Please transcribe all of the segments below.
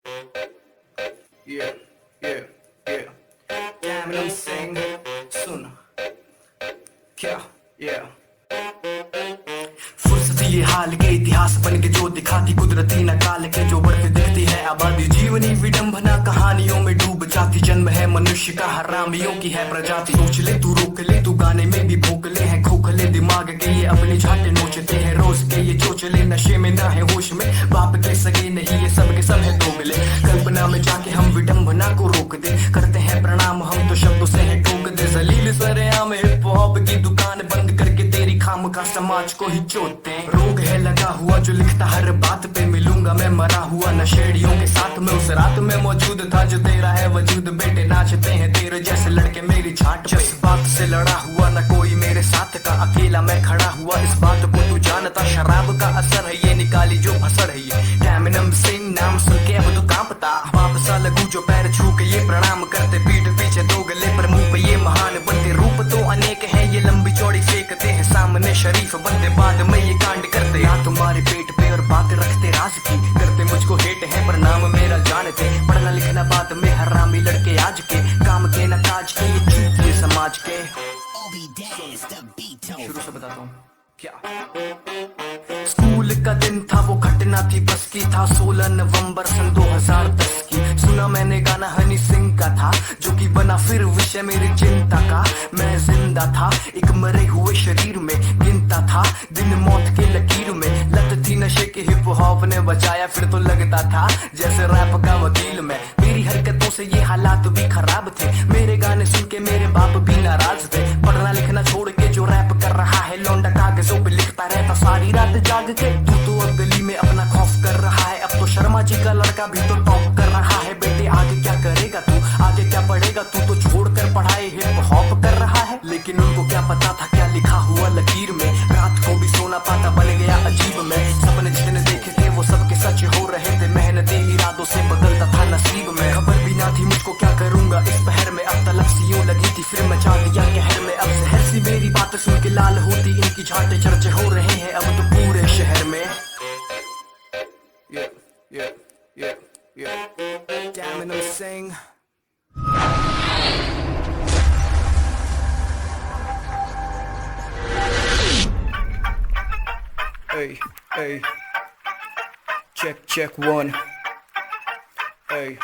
Yeah, yeah, yeah. Cameron Singh सुन क्या yeah. फुर्सत ये हाल के इतिहास बन के जो दिखाती कुदरती न काल के जो बढ़ती दिखती है आबादी जीवनी विडंबना कहानियों में डूब जाती जन्म है मनुष्य का हरामियों की है प्रजाति सोच ले तू रोक ले तू गाने में भी भोकले हैं खोखले दिमाग के ये अपने झाटे नोचते हैं रोज के ये चोचले नशे में ना है होश में बाप के सगे नहीं ये सब के सब है दोगले कल्पना में जाके हम विडंबना को रोक दे करते हैं प्रणाम हम तो शब्दों से है टोक दे जलील सरेआम हिप हॉप की दुकान बंद करके तेरी खाम का समाज को ही चोते रोग है लगा हुआ जो लिखता हर बात पे मिलूंगा मैं मरा हुआ नशेड़ियों के साथ में उस रात में मौजूद था जो तेरा है वजूद बेटे नाचते हैं तेरे जैसे लड़के मेरी छाट पे इस बात से लड़ा हुआ न कोई मेरे साथ का अकेला मैं खड़ा हुआ इस बात को तू जानता शराब का असर है ये निकाली जो फसड़ है ये कैमरन सिंह नाम सुन के अब तो कांपता बाप सा लगू जो पैर छू के ये प्रणाम करते पीठ पीछे दो गले पर मुंह पे ये महान बनते रूप तो अनेक है ये लंबी चौड़ी फेंकते हैं सामने शरीफ बनते बाद में ये कांड करते या तुम्हारे पेट पे और बात रखते राज की करते मुझको हेट है पर नाम मेरा जानते पढ़ना लिखना बात में हरामी लड़के आज के काम के न काज के ये चूतिए समाज के शुरू से बताता हूँ क्या स्कूल का दिन था वो घटना थी बस की था 16 नवंबर सन 2010 की सुना मैंने गाना हनी सिंह का था जो कि बना फिर विषय मेरी चिंता का मैं जिंदा था एक मरे हुए शरीर में गिनता था दिन मौत के लकीर में लत थी नशे के हिप हॉप ने बचाया फिर तो लगता था जैसे रैप का वकील मैं मेरी हरकतों से ये हालात भी खराब थे मेरे गाने सुन के मेरे बाप भी नाराज थे पढ़ना लिखना छोड़ के जो रैप कर रहा है लौंडा कागजों पे लिखता रहता सारी रात जाग के तू तो अब गली में अपना खौफ कर रहा है अब तो शर्मा जी का लड़का भी तो टॉप कर रहा है बेटे आगे क्या करेगा तू आगे क्या पढ़ेगा तू तो छोड़कर पढ़ाई हिप हॉप कर रहा है लेकिन उनको क्या पता था क्या लिखा हुआ लकीर में रात को भी सोना पाता बन गया अजीब में सपने जितने देखे थे वो सबके सच हो रहे थे मेहनती इरादों से बदलता था नसीब में खबर भी ना थी मुझको क्या करूंगा इस पहर में अब तलब सी यूं लगी थी फिर मचा दिया कहर में अब शहर सी मेरी बात सुन के लाल होती इनकी झाटे चर्चे हो रहे हैं अब तो पूरे शहर में yeah, yeah, yeah, yeah. Camino sing. Hey, hey. Check one. Hey.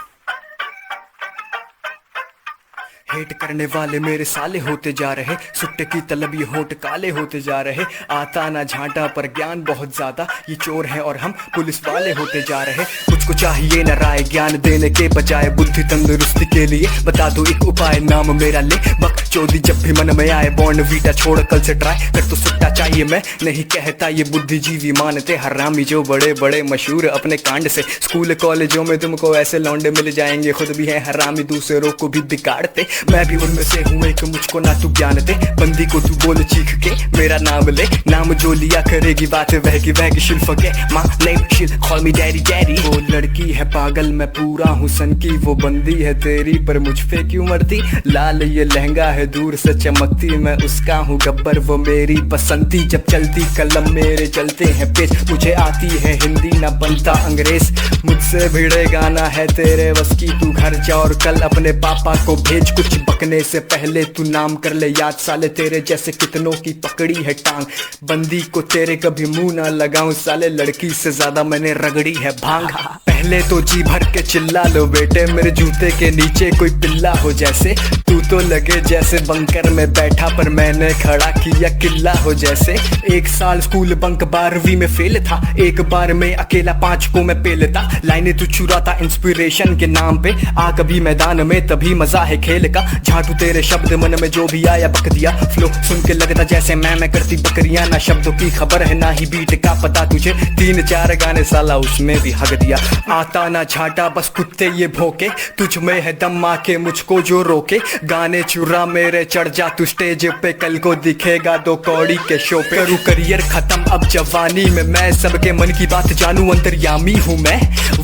Hate करने वाले मेरे साले होते जा रहे सुट्टे की तलब ये होठ काले होते जा रहे आता ना झांटा पर ज्ञान बहुत ज्यादा ये चोर है और हम पुलिस वाले होते जा रहे मुझको चाहिए न राय ज्ञान देने के बजाय बुद्धि तंदुरुस्ती के लिए बता दो एक उपाय नाम मेरा ले बक चौधरी जब भी मन में आए बॉर्न वीटा छोड़ कल से ट्राई कर तो सुट्टा चाहिए मैं नहीं कहता ये बुद्धिजीवी मानते हरामी जो बड़े बड़े मशहूर अपने कांड से स्कूल कॉलेजों में तुमको ऐसे लौंडे मिल जाएंगे खुद भी है हरामी दूसरों को भी बिगाड़ते मैं भी उनमें से हूँ एक मुझको ना तू ज्ञान दे बंदी को तू बोल चीख के मेरा नाम ले नाम जो लिया करेगी बात वह की शिल्फ के माँ नेम शिल कॉल मी डैडी डैडी वो लड़की है पागल मैं पूरा हूँ सन की वो बंदी है तेरी पर मुझ पे क्यों मरती लाल ये लहंगा है दूर से चमकती मैं उसका हूँ गब्बर वो मेरी पसंदी जब चलती कलम मेरे चलते हैं पेज मुझे आती है हिंदी ना बनता अंग्रेज मुझसे भिड़े गाना है तेरे बस की तू घर जा और कल अपने पापा को भेज कुछ बकने से पहले तू नाम कर ले याद साले तेरे जैसे कितनों की पकड़ी है टांग बंदी को तेरे कभी मुंह ना लगाऊं साले लड़की से ज्यादा मैंने रगड़ी है भांग पहले तो जी भर के चिल्ला लो बेटे मेरे जूते के नीचे कोई पिल्ला हो जैसे तू तो लगे जैसे बंकर में बैठा पर मैंने खड़ा किया किला हो जैसे एक साल स्कूल बंक 12वीं में फेल था एक बार में अकेला 5 को मैं पे लेता लाइनें तू चुराता इंस्पिरेशन के नाम पे आ कभी मैदान में तभी मजा है खेल का झाटू तेरे शब्द मन में जो भी आया बक दिया फ्लो सुन के लगता जैसे मैं करती बकरियां ना शब्दों की खबर है ना ही बीट का पता तुझे 3-4 गाने साला उसमें भी हक दिया आता ना झाटा बस कुत्ते ये भोके तुझ में है दम आके मुझको जो रोके गाने चुरा मेरे, चढ़ जा तू स्टेज पे, कल को दिखेगा 2 कौड़ी के शो पे। करूँ करियर खत्म अब जवानी में, मैं सबके मन की बात जानूं, अंतर्यामी हूँ मैं।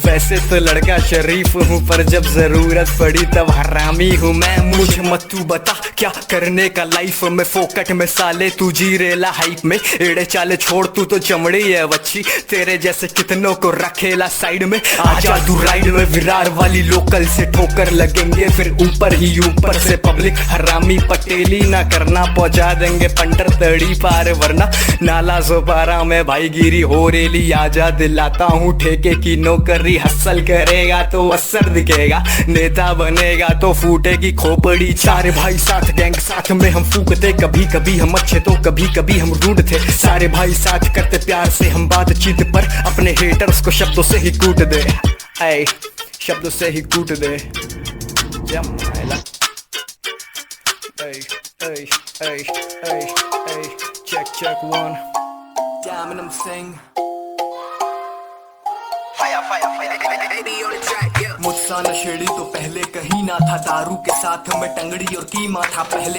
वैसे तो लड़का शरीफ हूँ, पर जब जरूरत पड़ी तब हरामी हूँ मैं। मुझे मत तू बता क्या करने का लाइफ में, फोकट में साले तू जी रेला हाइप में। एड़े चाले छोड़ तू तो चमड़ी है बच्ची, तेरे जैसे कितनों को रखेला साइड में। आजा तू राइड में, विरार वाली लोकल से ठोकर लगेंगे, फिर ऊपर ही ऊपर से पब्लिक। हरामी पटेली ना करना, पहुंचा देंगे पंटर तड़ी पार, वरना नाला सोपारा में भाईगिरी हो रेली। आजा दिलाता हूँ ठेके की नौकरी, हसल करेगा तो असर दिखेगा, नेता बनेगा तो फूटेगी खोपड़ी। सारे भाई साथ गैंग साथ में हम फूकते, कभी कभी हम अच्छे तो कभी कभी हम रूड थे। सारे भाई साथ करते प्यार से हम बातचीत पर, अपने हेटर्स को शब्दों से ही कूट दे, ऐ शब्दों से ही कूट दे। Check check one. Damn and I'm sing. Fire fire fire baby on the track yeah. मुझसा नशेड़ी तो पहले कहीं ना था, दारू के साथ में टंगड़ी और कीमा था पहले।